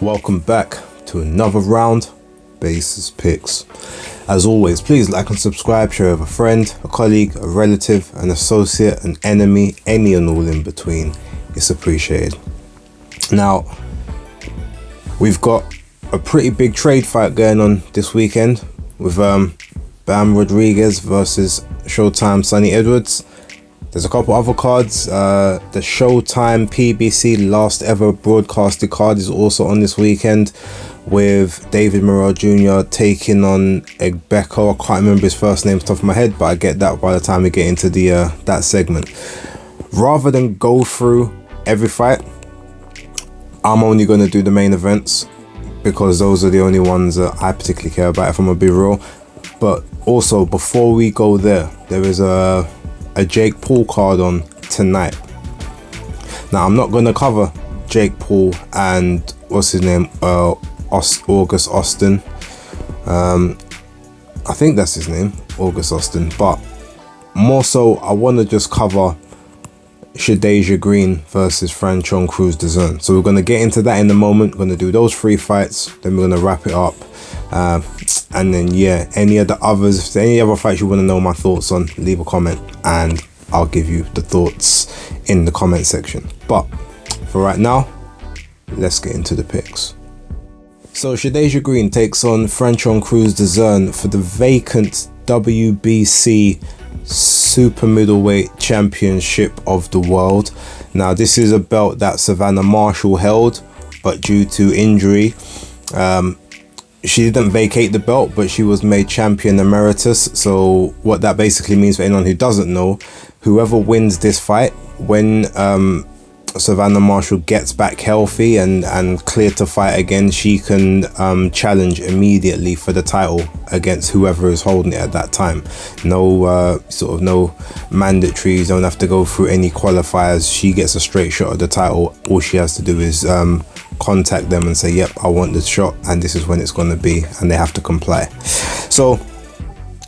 Welcome back to another round, Basis Picks. As always, please like and subscribe, share with a friend, a colleague, a relative, an associate, an enemy, any and all in between. It's appreciated. Now, we've got a pretty big trade fight going on this weekend with Bam Rodriguez versus Showtime Sonny Edwards. There's a couple other cards. The Showtime PBC last ever broadcasted card is also on this weekend with David Morrell Jr. taking on Egbeko. I can't remember his first name off the top of my head, but I get that by the time we get into the that segment. Rather than go through every fight, I'm only going to do the main events because those are the only ones that I particularly care about, if I'm going to be real. But also, before we go there is a Jake Paul card on tonight. Now, I'm not going to cover Jake Paul and what's his name, August Austin. I think that's his name, August Austin. But more so, I want to just cover Shadasia Green versus Franchon Cruz-Dezurn. So we're going to get into that in a moment. We're going to do those 3 fights, then we're going to wrap it up. And then any other others, if there's any other fights you want to know my thoughts on, leave a comment and I'll give you the thoughts in the comment section. But for right now, let's get into the picks. So Shadasia Green takes on Franchon Cruz-Dezurn for the vacant WBC Super Middleweight Championship of the World. Now, this is a belt that Savannah Marshall held, but due to injury, she didn't vacate the belt, but she was made champion emeritus. So what that basically means, for anyone who doesn't know, whoever wins this fight, when Savannah Marshall gets back healthy and clear to fight again, she can challenge immediately for the title against whoever is holding it at that time. No no mandatories, don't have to go through any qualifiers. She gets a straight shot at the title. All she has to do is contact them and say, yep, I want this shot and this is when it's going to be, and they have to comply. So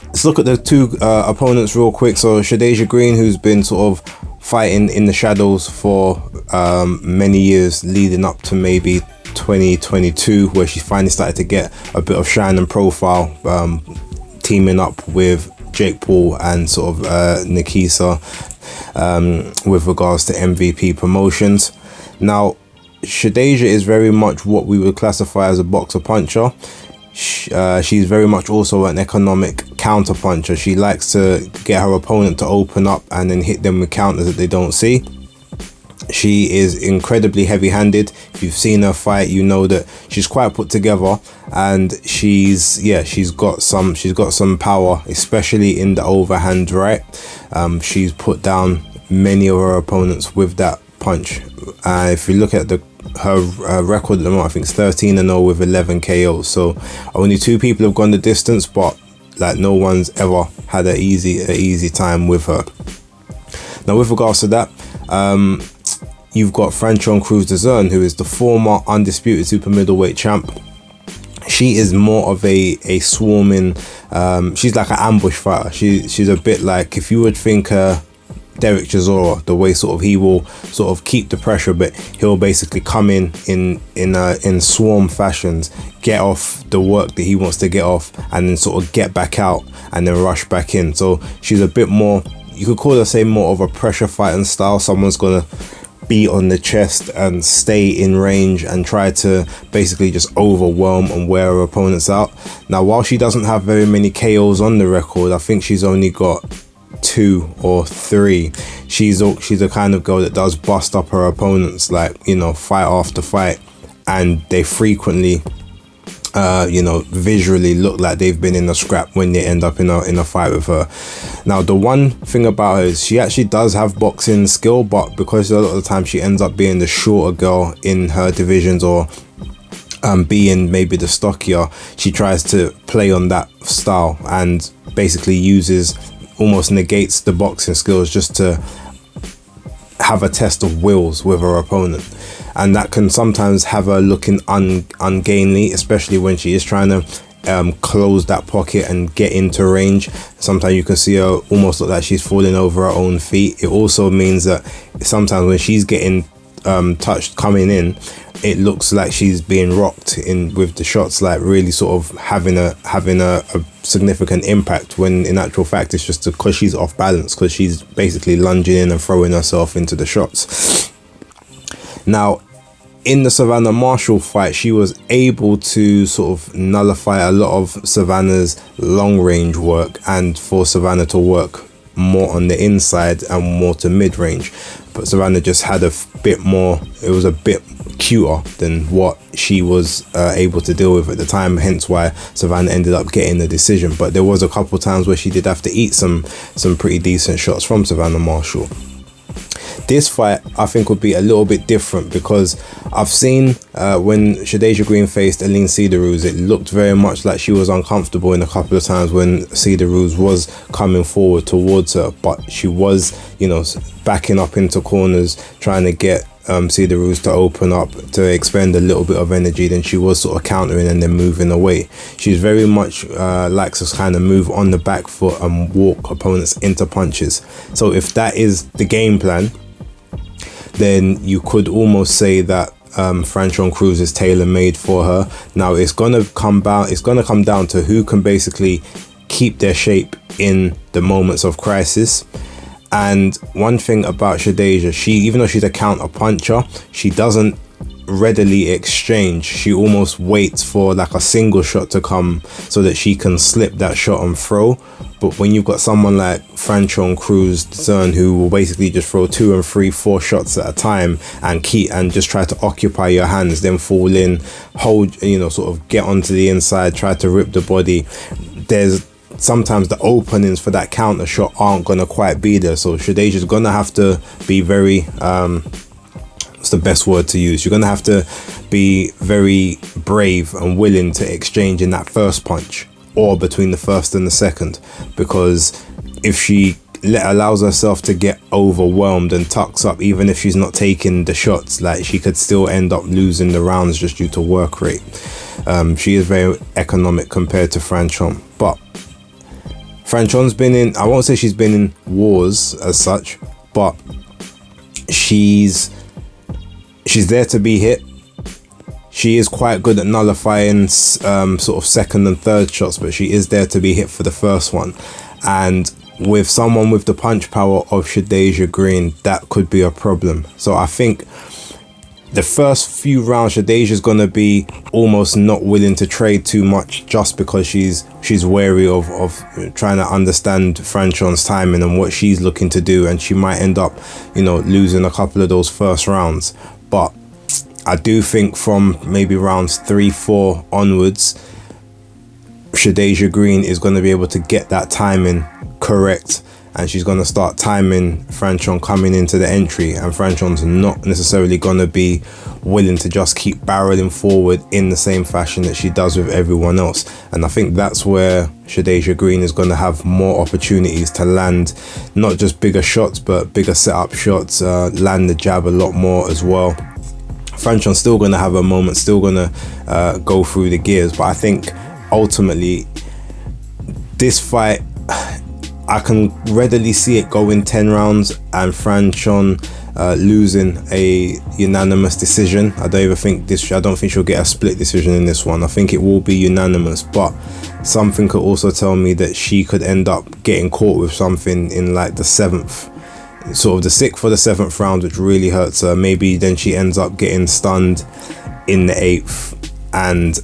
let's look at the 2 opponents real quick. So Shadasia Green, who's been sort of fighting in the shadows for many years leading up to maybe 2022, where she finally started to get a bit of shine and profile, teaming up with Jake Paul and sort of Nikisa with regards to MVP promotions. Now, Shadasia is very much what we would classify as a boxer puncher. She's very much also an economic counter puncher. She likes to get her opponent to open up and then hit them with counters that they don't see. She is incredibly heavy-handed. If you've seen her fight, you know that she's quite put together, and she's got some power, especially in the overhand right. She's put down many of her opponents with that punch. If you look at her record at the moment, I think it's 13-0 with 11 KOs. So only 2 people have gone the distance, but like no one's ever had an easy time with her. Now, with regards to that, you've got Franchon Cruz-Dezurn, who is the former undisputed super middleweight champ. She is more of a swarming, she's like an ambush fighter. She's a bit like, if you would think Derek Chisora, the way sort of he will sort of keep the pressure, but he'll basically come in swarm fashions, get off the work that he wants to get off, and then sort of get back out and then rush back in. So she's a bit more, you could call her, say, more of a pressure fighting style. Someone's gonna be on the chest and stay in range and try to basically just overwhelm and wear her opponents out. Now, while she doesn't have very many KOs on the record, I think she's only got 2 or 3. She's the kind of girl that does bust up her opponents, like, fight after fight, and they frequently visually look like they've been in a scrap when they end up in a fight with her. Now, the one thing about her is she actually does have boxing skill, but because a lot of the time she ends up being the shorter girl in her divisions, or being maybe the stockier, she tries to play on that style and basically almost negates the boxing skills just to have a test of wills with her opponent, and that can sometimes have her looking ungainly, especially when she is trying to close that pocket and get into range. Sometimes you can see her almost look like she's falling over her own feet. It also means that sometimes when she's getting touched coming in, it looks like she's being rocked in with the shots, like really sort of having a significant impact, when in actual fact it's just because she's off balance, because she's basically lunging in and throwing herself into the shots. Now, in the Savannah Marshall fight, she was able to sort of nullify a lot of Savannah's long range work, and for Savannah to work more on the inside and more to mid range. But Savannah just had a bit more, it was a bit cuter than what she was able to deal with at the time, hence why Savannah ended up getting the decision. But there was a couple times where she did have to eat some pretty decent shots from Savannah Marshall. This fight, I think, would be a little bit different, because I've seen when Shadasia Green faced Aline Cederroos, it looked very much like she was uncomfortable in a couple of times when Cederroos was coming forward towards her, but she was, you know, backing up into corners, trying to get Cederroos to open up, to expend a little bit of energy. Then she was sort of countering and then moving away. She's very much likes to kind of move on the back foot and walk opponents into punches. So if that is the game plan, then you could almost say that Franchon Cruz is tailor-made for her. Now it's gonna come down to who can basically keep their shape in the moments of crisis. And one thing about Shadasia, she, even though she's a counter puncher, she doesn't readily exchange. She almost waits for like a single shot to come so that she can slip that shot and throw. But when you've got someone like Franchon Cruz-Dezurn, who will basically just throw 2 and 3, 4 shots at a time and just try to occupy your hands, then fall in, hold, you know, sort of get onto the inside, try to rip the body, there's sometimes the openings for that counter shot aren't gonna quite be there. So Shadasia's gonna have to be very what's the best word to use? You're gonna have to be very brave and willing to exchange in that first punch, or between the first and the second, because if she allows herself to get overwhelmed and tucks up, even if she's not taking the shots, like, she could still end up losing the rounds just due to work rate. She is very economic compared to Franchon, but Franchon's been in, I won't say she's been in wars as such, but she's there to be hit. She is quite good at nullifying sort of second and third shots, but she is there to be hit for the first one. And with someone with the punch power of Shadasia Green, that could be a problem. So I think the first few rounds, Shadasia's gonna be almost not willing to trade too much, just because she's wary of trying to understand Franchon's timing and what she's looking to do, and she might end up, you know, losing a couple of those first rounds. But I do think from maybe rounds 3, 4 onwards, Shadasia Green is going to be able to get that timing correct, and she's going to start timing Franchon coming into the entry, and Franchon's not necessarily going to be willing to just keep barreling forward in the same fashion that she does with everyone else. And I think that's where Shadasia Green is going to have more opportunities to land not just bigger shots, but bigger setup shots, land the jab a lot more as well. Franchon's still going to have a moment, still going to go through the gears, but I think ultimately this fight, I can readily see it going 10 rounds and Franchon losing a unanimous decision. I don't think she'll get a split decision in this one. I think it will be unanimous, but something could also tell me that she could end up getting caught with something in like the 7th, sort of the 6th or the 7th round, which really hurts her. Maybe then she ends up getting stunned in the 8th, and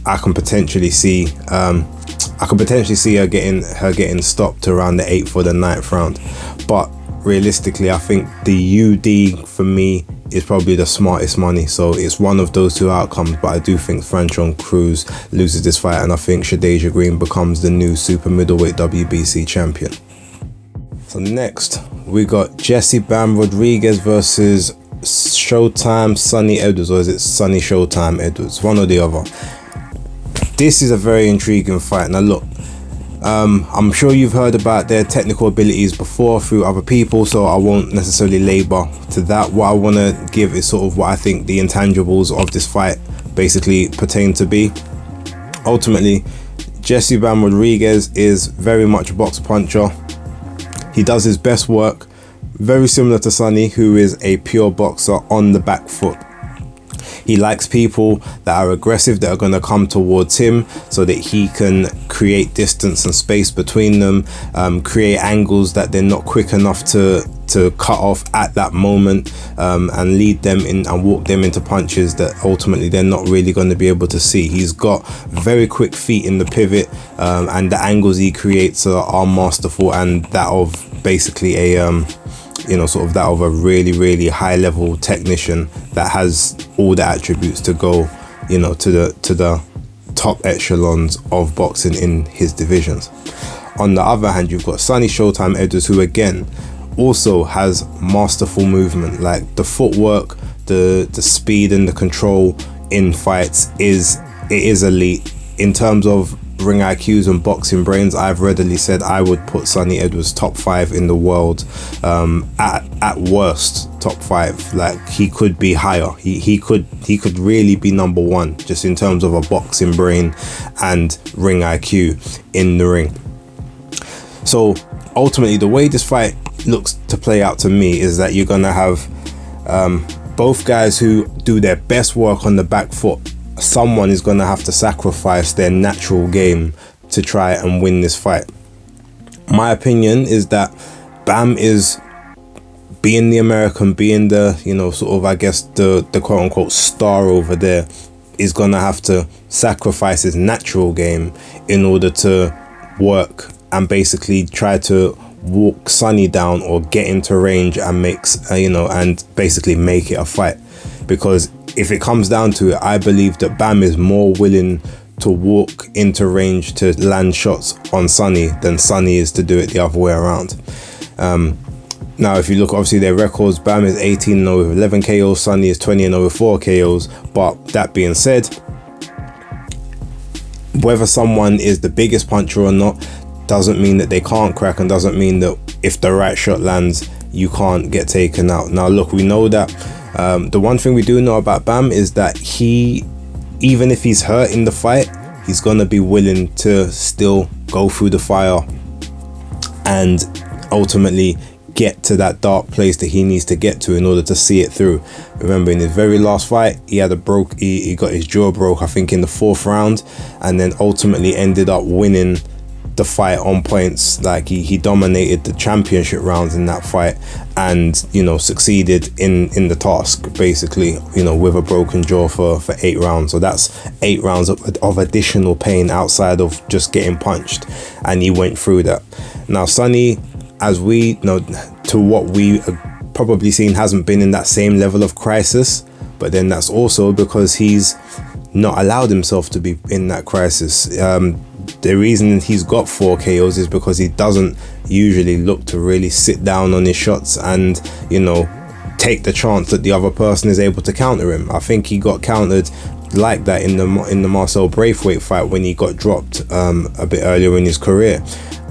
I can potentially see her getting stopped around the 8th or the 9th round. But realistically, I think the UD for me is probably the smartest money. So it's one of those two outcomes, but I do think Franchon Cruz loses this fight, and I think Shadasia Green becomes the new super middleweight WBC champion. So next, we got Jessie Bam Rodriguez versus Showtime Sunny Edwards, or is it Sunny Showtime Edwards? One or the other. This is a very intriguing fight. Now look, I'm sure you've heard about their technical abilities before through other people, so I won't necessarily labor to that. What I want to give is sort of what I think the intangibles of this fight basically pertain to be. Ultimately, Jessie Bam Rodriguez is very much a box puncher. He does his best work very similar to Sunny, who is a pure boxer on the back foot. He likes people that are aggressive, that are going to come towards him so that he can create distance and space between them, create angles that they're not quick enough to cut off at that moment, and lead them in and walk them into punches that ultimately they're not really going to be able to see. He's got very quick feet in the pivot, and the angles he creates are masterful, and that of basically a sort of that of a really high level technician that has all the attributes to go, to the top echelons of boxing in his divisions. On the other hand, you've got Sonny Showtime Edwards, who again also has masterful movement. Like the footwork, the speed and the control in fights is elite. In terms of ring IQs and boxing brains, I've readily said I would put Sonny Edwards top 5 in the world, at worst top 5. Like he could be higher. He could really be number 1 just in terms of a boxing brain and ring IQ in the ring. So ultimately, the way this fight looks to play out to me is that you're gonna have both guys who do their best work on the back foot. Someone is gonna have to sacrifice their natural game to try and win this fight. My opinion is that Bam is, being the American, being the sort of, I guess, the quote unquote star over there, is gonna have to sacrifice his natural game in order to work and basically try to walk Sonny down or get into range and and basically make it a fight. Because if it comes down to it, I believe that Bam is more willing to walk into range to land shots on Sonny than Sonny is to do it the other way around. Now, if you look, obviously their records, Bam is 18-0 with 11 KOs, Sonny is 20-0 with 4 KOs. But that being said, whether someone is the biggest puncher or not doesn't mean that they can't crack, and doesn't mean that if the right shot lands, you can't get taken out. Now, look, we know that the one thing we do know about Bam is that he, even if he's hurt in the fight, he's gonna be willing to still go through the fire and ultimately get to that dark place that he needs to get to in order to see it through. Remember, in his very last fight, he had he got his jaw broke, I think in the 4th round, and then ultimately ended up winning the fight on points. Like he dominated the championship rounds in that fight, and succeeded in the task basically, with a broken jaw for 8 rounds. So that's 8 rounds of additional pain outside of just getting punched, and he went through that. Now Sonny, as we know, to what we probably seen, hasn't been in that same level of crisis, but then that's also because he's not allowed himself to be in that crisis. The reason he's got 4 KOs is because he doesn't usually look to really sit down on his shots and take the chance that the other person is able to counter him. I think he got countered like that in the Marcel Braithwaite fight when he got dropped a bit earlier in his career,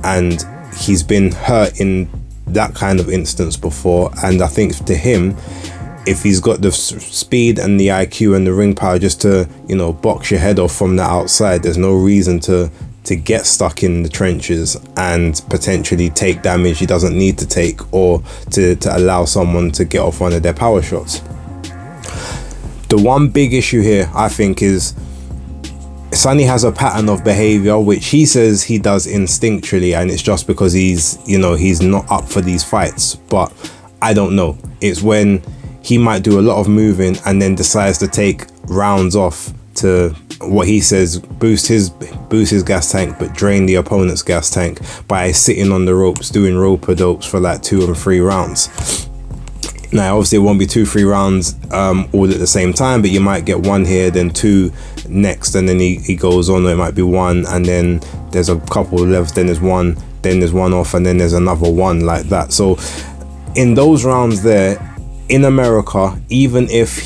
and he's been hurt in that kind of instance before. And I think to him, if he's got the speed and the IQ and the ring power just to box your head off from the outside, there's no reason to get stuck in the trenches and potentially take damage he doesn't need to take, or to allow someone to get off one of their power shots. The one big issue here, I think, is Sonny has a pattern of behavior which he says he does instinctually, and it's just because he's not up for these fights. But I don't know, it's when he might do a lot of moving and then decides to take rounds off to, what he says, boost his gas tank but drain the opponent's gas tank by sitting on the ropes doing rope-a-dopes for like 2 and 3 rounds. Now obviously it won't be 2-3 rounds all at the same time, but you might get 1 here, then 2 next, and then he goes on, or it might be 1 and then there's a couple left, then there's 1, then there's 1 off, and then there's another 1, like that. So in those rounds there in America, even if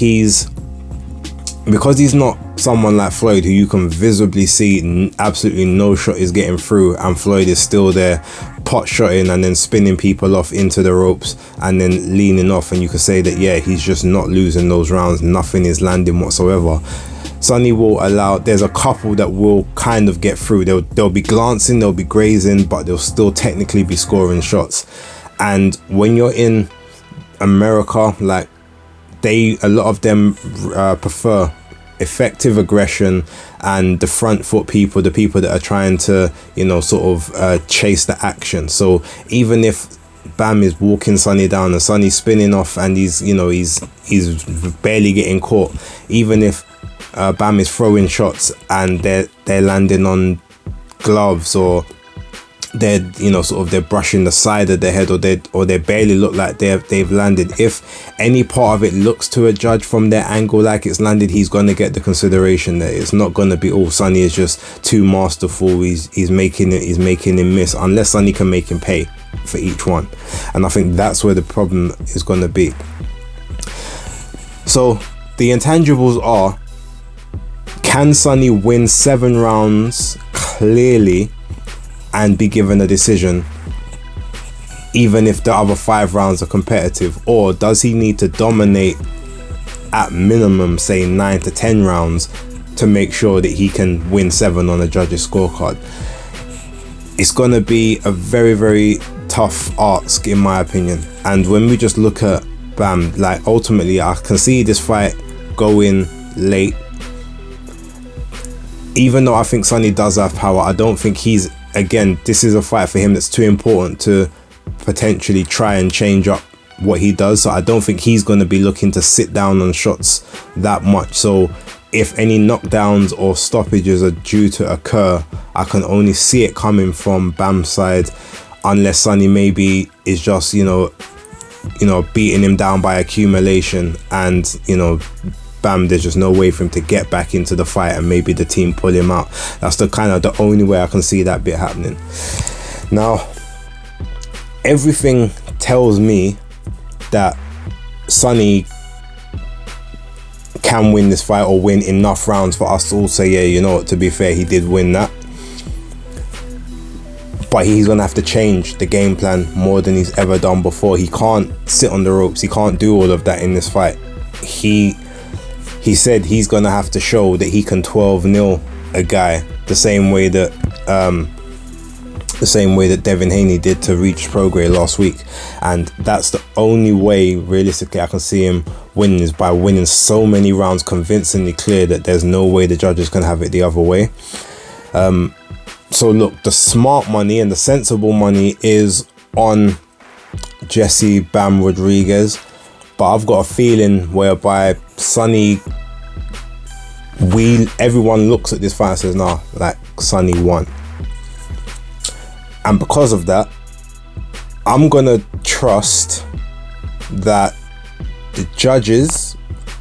because he's not someone like Floyd, who you can visibly see absolutely no shot is getting through, and Floyd is still there pot shotting and then spinning people off into the ropes and then leaning off, and you could say that he's just not losing those rounds, nothing is landing whatsoever. Sonny will allow, there's a couple that will kind of get through, they'll be glancing, they'll be grazing, but they'll still technically be scoring shots. And when you're in America, like a lot of them prefer effective aggression and the front foot people, the people that are trying to, you know, sort of chase the action. So even if Bam is walking Sonny down and Sonny's spinning off and he's barely getting caught, even if Bam is throwing shots and they're landing on gloves, or they're, you know, sort of they're brushing the side of their head, or they barely look like they've landed, if any part of it looks to a judge from their angle like it's landed, he's going to get the consideration there. It's not going to be, oh, Sonny is just too masterful, he's making him miss, unless Sonny can make him pay for each one. And I think that's where the problem is going to be. So the intangibles are, can Sonny win 7 rounds clearly and be given a decision even if the other 5 rounds are competitive, or does he need to dominate at minimum, say 9 to 10 rounds, to make sure that he can win 7 on a judge's scorecard? It's going to be a very, very tough ask in my opinion. And when we just look at Bam, like, ultimately I can see this fight going late. Even though I think Sonny does have power, I don't think this is a fight for him that's too important to potentially try and change up what he does. So I don't think he's going to be looking to sit down on shots that much. So if any knockdowns or stoppages are due to occur, I can only see it coming from Bam's side, unless Sonny maybe is just, you know, beating him down by accumulation, and, you know, Bam, there's just no way for him to get back into the fight and maybe the team pull him out. That's the only way I can see that bit happening. Now, everything tells me that Sonny can win this fight, or win enough rounds for us to all say, yeah, you know what, to be fair, he did win that. But he's going to have to change the game plan more than he's ever done before. He can't sit on the ropes. He can't do all of that in this fight. He said he's going to have to show that he can 12-0 a guy the same way that Devin Haney did to Reach Prograis last week. And that's the only way realistically I can see him winning, is by winning so many rounds convincingly clear that there's no way the judges can have it the other way. So look, the smart money and the sensible money is on Jesse Bam Rodriguez, but I've got a feeling whereby Sonny, everyone looks at this fight and says, nah, like, Sonny won. And because of that, I'm gonna trust that the judges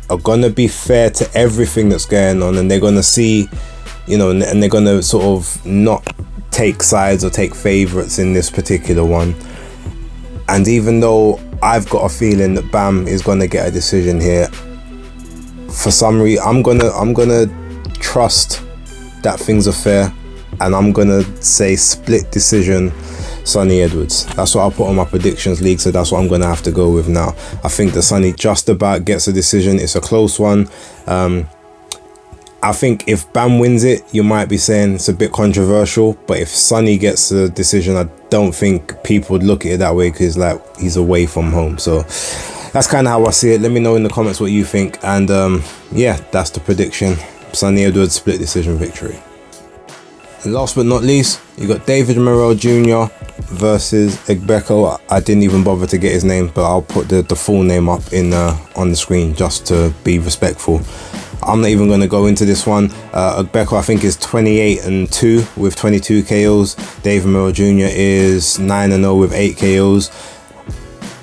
are gonna be fair to everything that's going on, and they're gonna see, you know, and they're gonna sort of not take sides or take favorites in this particular one. And even though I've got a feeling that Bam is gonna get a decision here, for some reason I'm gonna trust that things are fair, and I'm gonna say split decision Sonny Edwards. That's what I'll put on my predictions league, so that's what I'm gonna have to go with now. I think that Sonny just about gets a decision. It's a close one. I think if Bam wins it, you might be saying it's a bit controversial, but if Sonny gets a decision, I don't think people would look at it that way, because like, he's away from home. So that's kind of how I see it. Let me know in the comments what you think, and yeah, that's the prediction. Sonny Edwards split decision victory. And last but not least, you got David Morrell Jr. versus Egbeko. I didn't even bother to get his name, but I'll put the full name up in on the screen just to be respectful. I'm not even going to go into this one. Egbeko, I think, is 28-2 with 22 KOs. David Morrell Jr. is 9-0 with 8 KOs.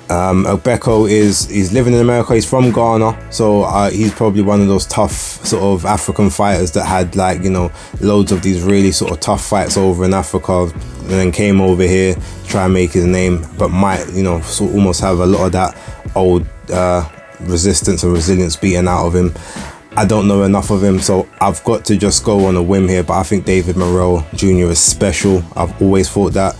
Egbeko he's living in America. He's from Ghana, so he's probably one of those tough sort of African fighters that had, like, you know, loads of these really sort of tough fights over in Africa, and then came over here to try and make his name, but might, you know, sort of almost have a lot of that old resistance and resilience beaten out of him. I don't know enough of him, so I've got to just go on a whim here, but I think David Morrell Jr. is special. I've always thought that.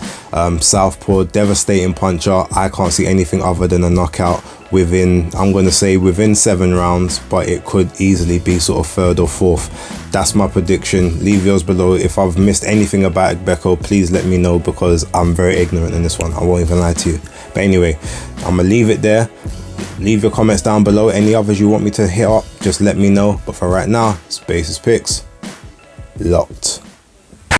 Southpaw, devastating puncher. I can't see anything other than a knockout within, I'm going to say within 7 rounds, but it could easily be sort of 3rd or 4th. That's my prediction. Leave yours below. If I've missed anything about Egbeko, please let me know, because I'm very ignorant in this one. I won't even lie to you. But anyway, I'm going to leave it there. Leave your comments down below. Any others you want me to hit up, just let me know. But for right now, Spaces Picks, locked.